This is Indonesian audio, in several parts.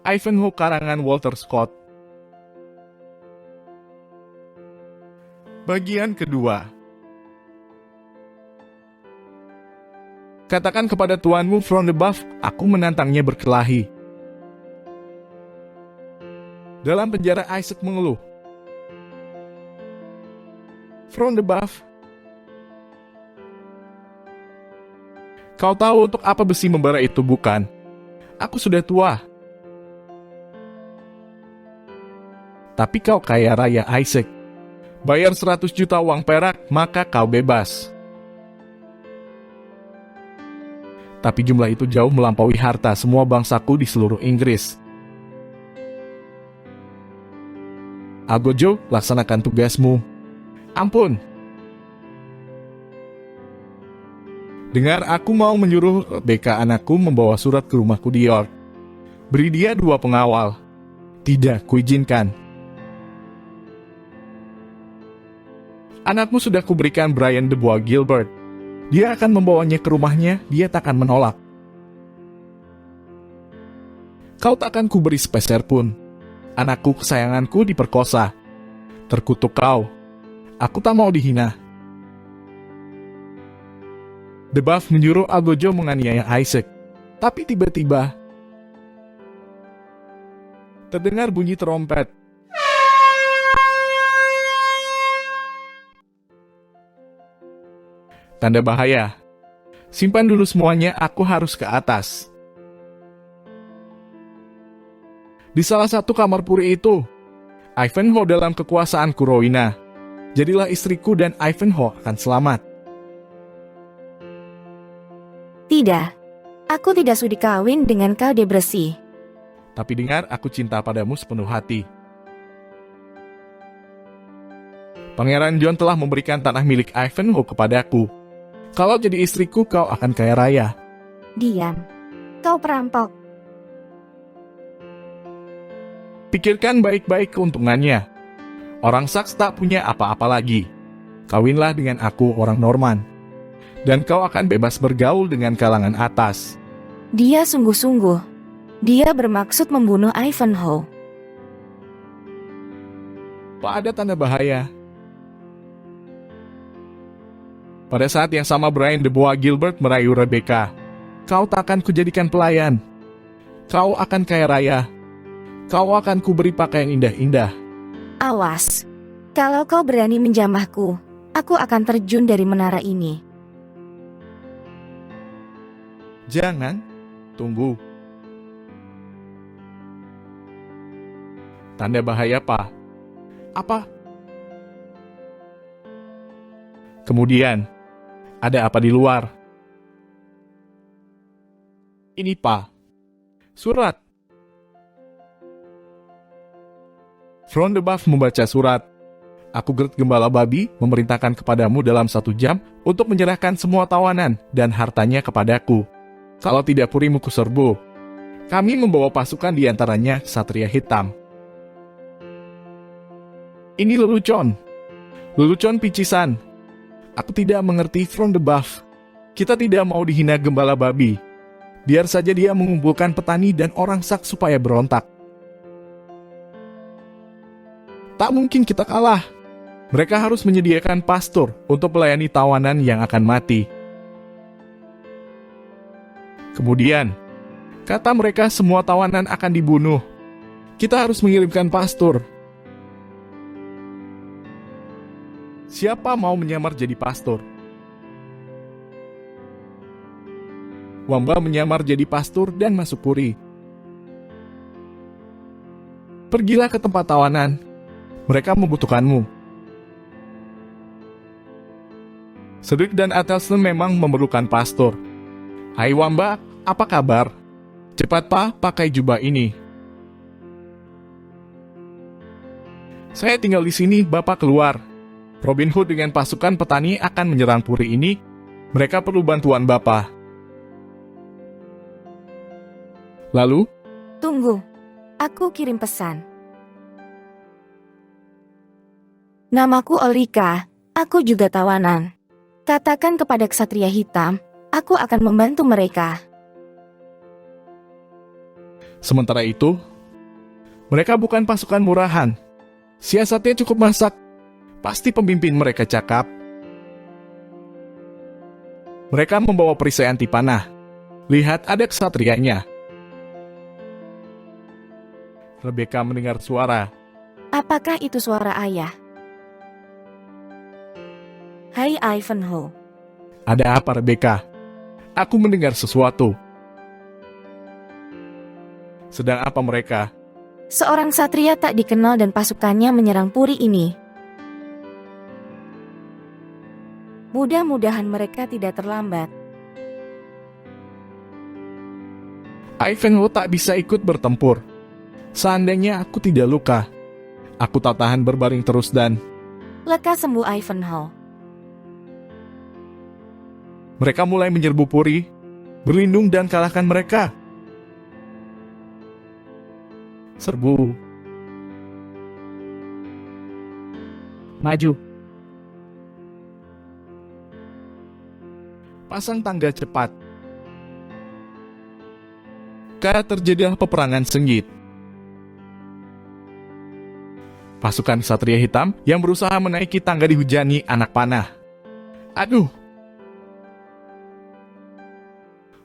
Ivanhoe karangan Walter Scott. Bagian kedua. Katakan kepada tuanmu from the buff, aku menantangnya berkelahi. Dalam penjara Isaac mengeluh. From the buff. Kau tahu untuk apa besi membara itu, bukan? Aku sudah tua. Tapi kau kaya raya, Isaac. Bayar 100 juta uang perak, maka kau bebas. Tapi jumlah itu jauh melampaui harta semua bangsaku di seluruh Inggris. Algojo, laksanakan tugasmu. Ampun. Dengar, aku mau menyuruh Rebecca anakku membawa surat ke rumahku di York. Beri dia 2 pengawal. Tidak, kuizinkan. Anakmu sudah kuberikan Brian de Bois Gilbert. Dia akan membawanya ke rumahnya, dia takkan menolak. Kau takkan kuberi sepeser pun. Anakku kesayanganku diperkosa. Terkutuk kau. Aku tak mau dihina. The Buff menyuruh Algojo menganiaya Isaac. Tapi tiba-tiba terdengar bunyi trompet. Tanda bahaya. Simpan dulu semuanya, aku harus ke atas. Di salah satu kamar puri itu, Ivanhoe dalam kekuasaanku, Rowena. Jadilah istriku dan Ivanhoe akan selamat. Tidak, aku tidak sudi kawin dengan kau, Debresi. Tapi dengar, aku cinta padamu sepenuh hati. Pangeran John telah memberikan tanah milik Ivanhoe kepadaku. Kalau jadi istriku, kau akan kaya raya. Diam, kau perampok. Pikirkan baik-baik keuntungannya. Orang Saks tak punya apa-apa lagi. Kawinlah dengan aku, orang Norman. Dan kau akan bebas bergaul dengan kalangan atas. Dia sungguh-sungguh. Dia bermaksud membunuh Ivanhoe. Pak, ada tanda bahaya. Pada saat yang sama Brian de Bois Gilbert merayu Rebecca. Kau tak akan kujadikan pelayan. Kau akan kaya raya. Kau akan kuberi pakaian indah-indah. Awas, kalau kau berani menjamahku, aku akan terjun dari menara ini. Jangan, tunggu. Tanda bahaya, Pak. Apa? Kemudian, ada apa di luar? Ini, Pak. Surat. From the Buff membaca surat. Aku, Gert Gembala Babi, memerintahkan kepadamu dalam 1 jam untuk menyerahkan semua tawanan dan hartanya kepadaku. Kalau tidak, purimu kuserbu. Kami membawa pasukan di antaranya Ksatria Hitam. Ini lelucon. Lelucon picisan. Aku tidak mengerti From the Buff. Kita tidak mau dihina Gembala Babi. Biar saja dia mengumpulkan petani dan orang Saks supaya berontak. Tak mungkin kita kalah. Mereka harus menyediakan pastur untuk melayani tawanan yang akan mati. Kemudian, kata mereka semua tawanan akan dibunuh. Kita harus mengirimkan pastur. Siapa mau menyamar jadi pastur? Wamba menyamar jadi pastur dan masuk puri. Pergilah ke tempat tawanan. Mereka membutuhkanmu. Cedric dan Athelstane memang memerlukan pastor. Hai Wamba, apa kabar? Cepat Pak, pakai jubah ini. Saya tinggal di sini, Bapak keluar. Robin Hood dengan pasukan petani akan menyerang puri ini. Mereka perlu bantuan Bapak. Lalu? Tunggu, aku kirim pesan. Namaku Ulrika, aku juga tawanan. Katakan kepada Ksatria Hitam, aku akan membantu mereka. Sementara itu, Mereka bukan pasukan murahan. Siasatnya cukup masak. Pasti pemimpin mereka cakap. Mereka membawa perisai anti panah. Lihat, ada kesatrianya. Rebecca mendengar suara. Apakah itu suara ayah? Hai Ivanhoe. Ada apa, Rebecca? Aku mendengar sesuatu. Sedang apa mereka? Seorang satria tak dikenal dan pasukannya menyerang puri ini. Mudah-mudahan mereka tidak terlambat. Ivanhoe tak bisa ikut bertempur. Seandainya aku tidak luka, aku tak tahan berbaring terus dan... Lekas sembuh Ivanhoe. Mereka mulai menyerbu puri, berlindung dan kalahkan mereka. Serbu. Maju. Pasang tangga cepat. Terjadilah peperangan sengit. Pasukan Ksatria Hitam yang berusaha menaiki tangga dihujani anak panah. Aduh!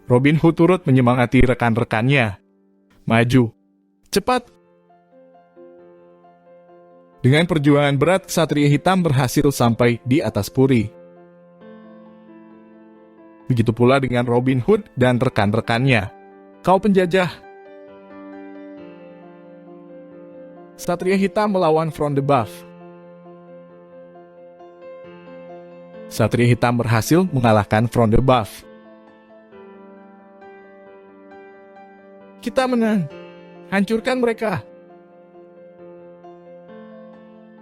Robin Hood turut menyemangati rekan-rekannya. Maju. Cepat! Dengan perjuangan berat, Ksatria Hitam berhasil sampai di atas puri. Begitu pula dengan Robin Hood dan rekan-rekannya. Kau penjajah. Ksatria Hitam melawan Front de Buff. Ksatria Hitam berhasil mengalahkan Front de Buff. Kita menang. Hancurkan mereka.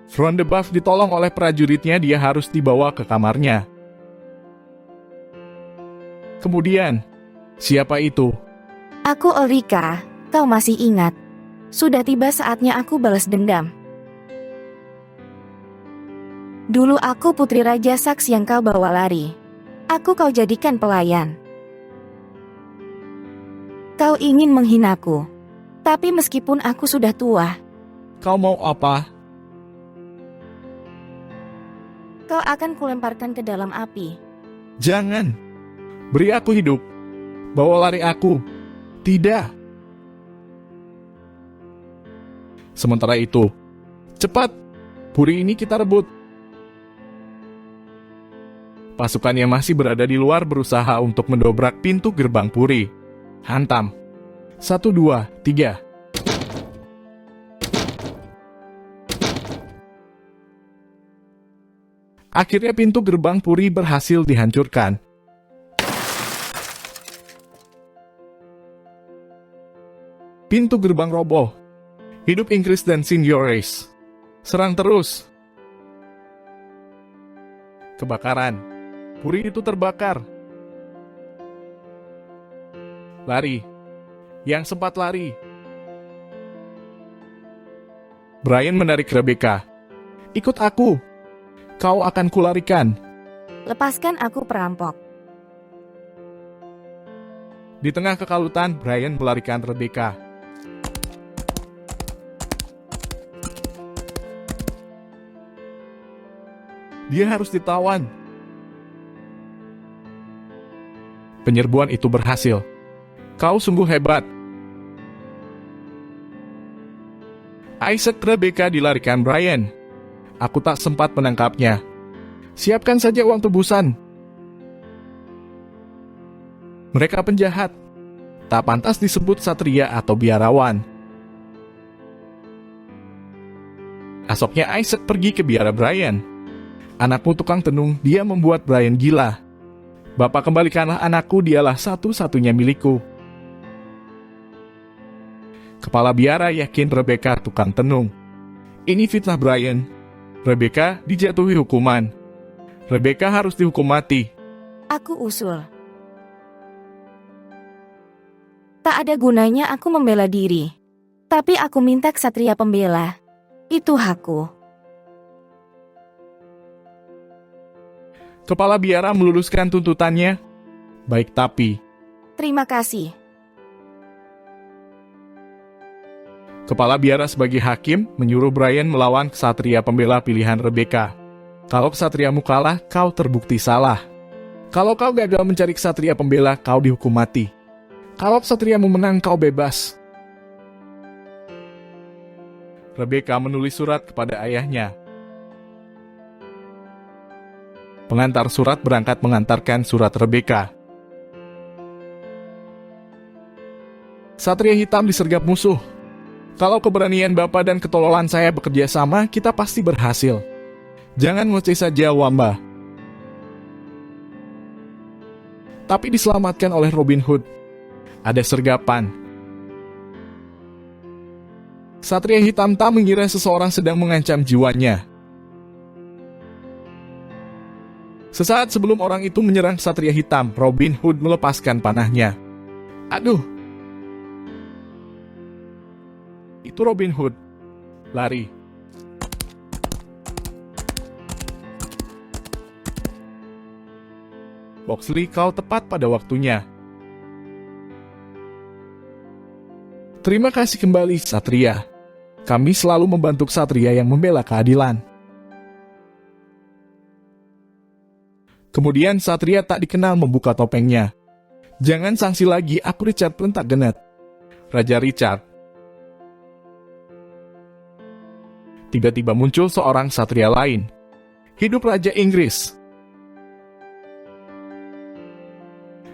Front de Buff ditolong oleh prajuritnya, dia harus dibawa ke kamarnya. Kemudian, siapa itu? Aku Ulrika, kau masih ingat? Sudah tiba saatnya aku balas dendam. Dulu aku putri Raja Saks yang kau bawa lari. Aku kau jadikan pelayan. Kau ingin menghinaku. Tapi meskipun aku sudah tua, Kau mau apa? kau akan kulemparkan ke dalam api. Jangan. Beri aku hidup. Bawa lari aku. Tidak. Sementara itu, cepat. Puri ini kita rebut. Pasukan yang masih berada di luar berusaha untuk mendobrak pintu gerbang puri. Hantam. 1, 2, 3. Akhirnya pintu gerbang puri berhasil dihancurkan. Pintu gerbang roboh. Hidup Inggris dan Signories. Serang terus. Kebakaran. Puri itu terbakar. Lari. Yang sempat lari. Brian menarik Rebecca. Ikut aku. Kau akan kularikan. Lepaskan aku perampok. Di tengah kekalutan, Brian melarikan Rebecca. Dia harus ditawan. Penyerbuan itu berhasil. Kau sungguh hebat. Isaac Rebecca dilarikan Brian. Aku tak sempat menangkapnya. Siapkan saja uang tebusan. Mereka penjahat. Tak pantas disebut satria atau biarawan. Esoknya Isaac pergi ke biara Brian. Anakmu tukang tenung, dia membuat Brian gila. Bapak, kembalikanlah anakku, dialah satu-satunya milikku. Kepala biara yakin Rebecca tukang tenung. Ini fitnah Brian. Rebecca dijatuhi hukuman. Rebecca harus dihukum mati. Aku usul. Tak ada gunanya aku membela diri. Tapi aku minta ksatria pembela. Itu hakku. Kepala biara meluluskan tuntutannya. Baik, tapi... Terima kasih. Kepala biara sebagai hakim menyuruh Brian melawan ksatria pembela pilihan Rebecca. Kalau ksatriamu kalah, kau terbukti salah. Kalau kau gagal mencari ksatria pembela, kau dihukum mati. Kalau ksatriamu menang, kau bebas. Rebecca menulis surat kepada ayahnya. Pengantar surat berangkat mengantarkan surat Rebecca. Ksatria hitam disergap musuh. Kalau keberanian Bapak dan ketololan saya bekerja sama, kita pasti berhasil. Jangan ngoceh saja, Wamba. Tapi diselamatkan oleh Robin Hood. Ada sergapan. Ksatria hitam tak mengira seseorang sedang mengancam jiwanya. Sesaat sebelum orang itu menyerang ksatria hitam, Robin Hood melepaskan panahnya. Aduh! Itu Robin Hood. Lari. Boxley, kau tepat pada waktunya. Terima kasih kembali, Ksatria. Kami selalu membantu ksatria yang membela keadilan. Kemudian Ksatria tak dikenal membuka topengnya. Jangan sanksi lagi, aku Richard Plantagenet. Raja Richard. Tiba-tiba muncul seorang ksatria lain. Hidup Raja Inggris.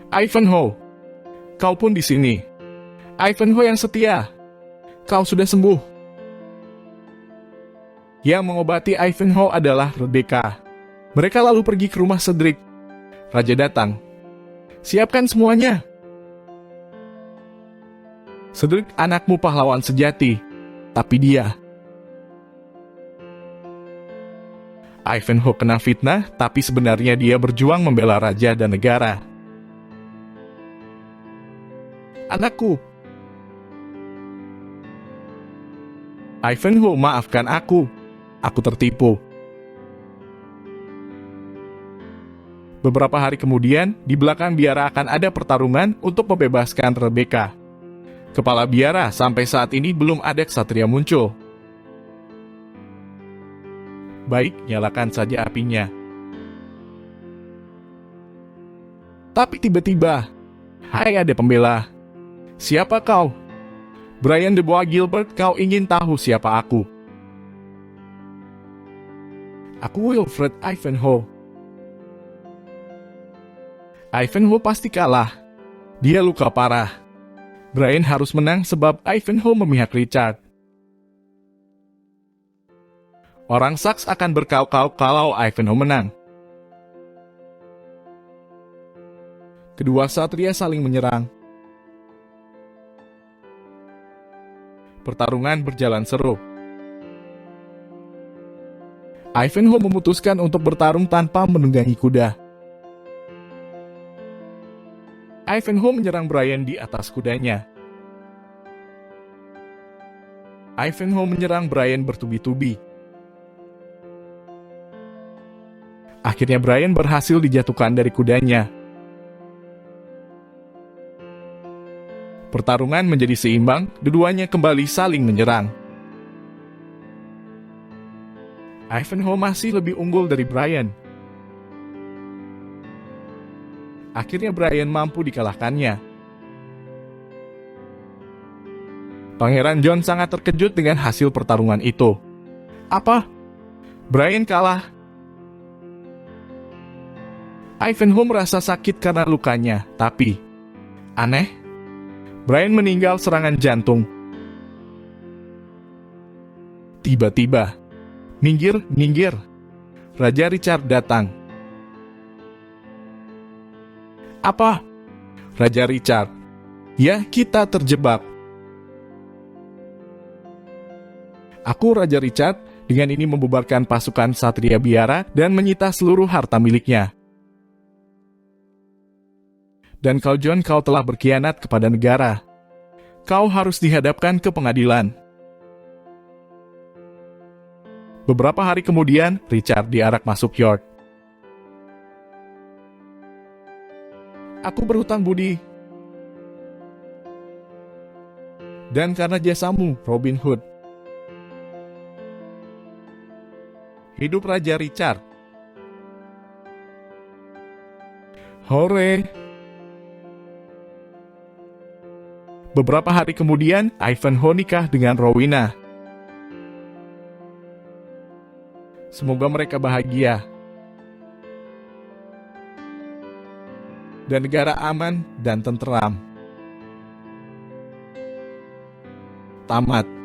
Ivanhoe. Kau pun di sini. Ivanhoe yang setia. Kau sudah sembuh. Yang mengobati Ivanhoe adalah Rebecca. Mereka lalu pergi ke rumah Cedric. Raja datang. Siapkan semuanya. Cedric anakmu pahlawan sejati. Tapi dia. Ivanhoe kena fitnah, tapi sebenarnya dia berjuang membela raja dan negara. Anakku. Ivanhoe, maafkan aku. Aku tertipu. Beberapa hari kemudian, di belakang biara akan ada pertarungan untuk membebaskan Rebecca. Kepala biara sampai saat ini belum ada ksatria muncul. Baik, nyalakan saja apinya. Tapi tiba-tiba, hai ada pembela. Siapa kau? Brian de Bois Gilbert, kau ingin tahu siapa aku? Aku Wilfred Ivanhoe. Ivanhoe pasti kalah. Dia luka parah. Brian harus menang sebab Ivanhoe memihak Richard. Orang Sax akan berkau-kau kalau Ivanhoe menang. Kedua ksatria saling menyerang. Pertarungan berjalan seru. Ivanhoe memutuskan untuk bertarung tanpa menunggangi kuda. Ivanhoe menyerang Brian di atas kudanya. Ivanhoe menyerang Brian bertubi-tubi. Akhirnya Brian berhasil dijatuhkan dari kudanya. Pertarungan menjadi seimbang, keduanya kembali saling menyerang. Ivanhoe masih lebih unggul dari Brian. Akhirnya Brian mampu dikalahkannya. Pangeran John sangat terkejut dengan hasil pertarungan itu. Apa? Brian kalah? Ivanhoe merasa sakit karena lukanya, tapi aneh, Brian meninggal serangan jantung. Tiba-tiba, minggir, Raja Richard datang. Apa? Raja Richard. Ya, kita terjebak. Aku Raja Richard, dengan ini membubarkan pasukan Ksatria Biara dan menyita seluruh harta miliknya. Dan kau John, kau telah berkhianat kepada negara. Kau harus dihadapkan ke pengadilan. Beberapa hari kemudian, Richard diarak masuk York. Aku berhutang budi. dan karena jasamu, Robin Hood. Hidup Raja Richard. Hore! Beberapa hari kemudian, Ivanhoe nikah dengan Rowena. Semoga mereka bahagia dan negara aman dan tentram. Tamat.